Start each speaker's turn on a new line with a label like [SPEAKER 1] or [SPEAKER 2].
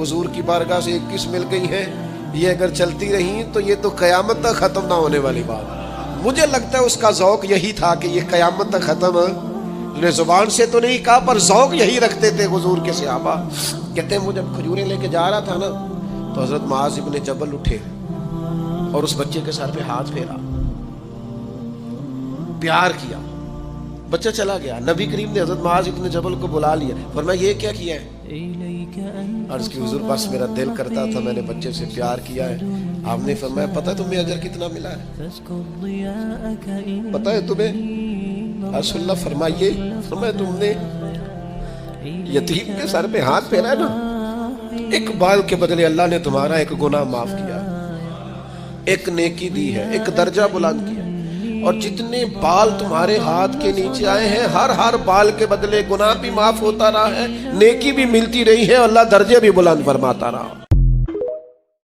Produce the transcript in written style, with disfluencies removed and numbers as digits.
[SPEAKER 1] حضور کی بارگاہ سے 21 مل گئی ہیں، یہ اگر چلتی رہی تو یہ تو قیامت تک ختم نہ ہونے والی بات ہے۔ مجھے لگتا ہے اس کا ذوق یہی تھا کہ یہ قیامت تک ختم نے زبان سے تو نہیں کہا، پر ذوق یہی رکھتے تھے حضور کے صحابہ۔ کہتے ہیں مجھے کھجوریں لے کے جا رہا تھا نا، تو حضرت معاذ ابن جبل اٹھے اور اس بچے کے سر پہ ہاتھ پھیرا، پیار کیا، بچہ چلا گیا۔ نبی کریم نے حضرت معاذ ابن جبل کو بلا لیا، فرمایا یہ کیا کیا ہے؟ عرض کی حضور بس میرا دل کرتا تھا، میں نے بچے سے پیار کیا ہے۔ آپ نے فرمایا پتہ تمہیں اجر کتنا ملا ہے؟ پتہ ہے تمہیں؟ رسول اللہ فرمائیے۔ فرمایا تم نے یتیم کے سر پہ ہاتھ پھیرا ہے نا، ایک بال کے بدلے اللہ نے تمہارا ایک گناہ معاف کیا، ایک نیکی دی ہے، ایک درجہ بلند کیا، اور جتنے بال تمہارے ہاتھ کے نیچے آئے ہیں ہر بال کے بدلے گناہ بھی معاف ہوتا رہا ہے، نیکی بھی ملتی رہی ہے، اللہ درجے بھی بلند فرماتا رہا۔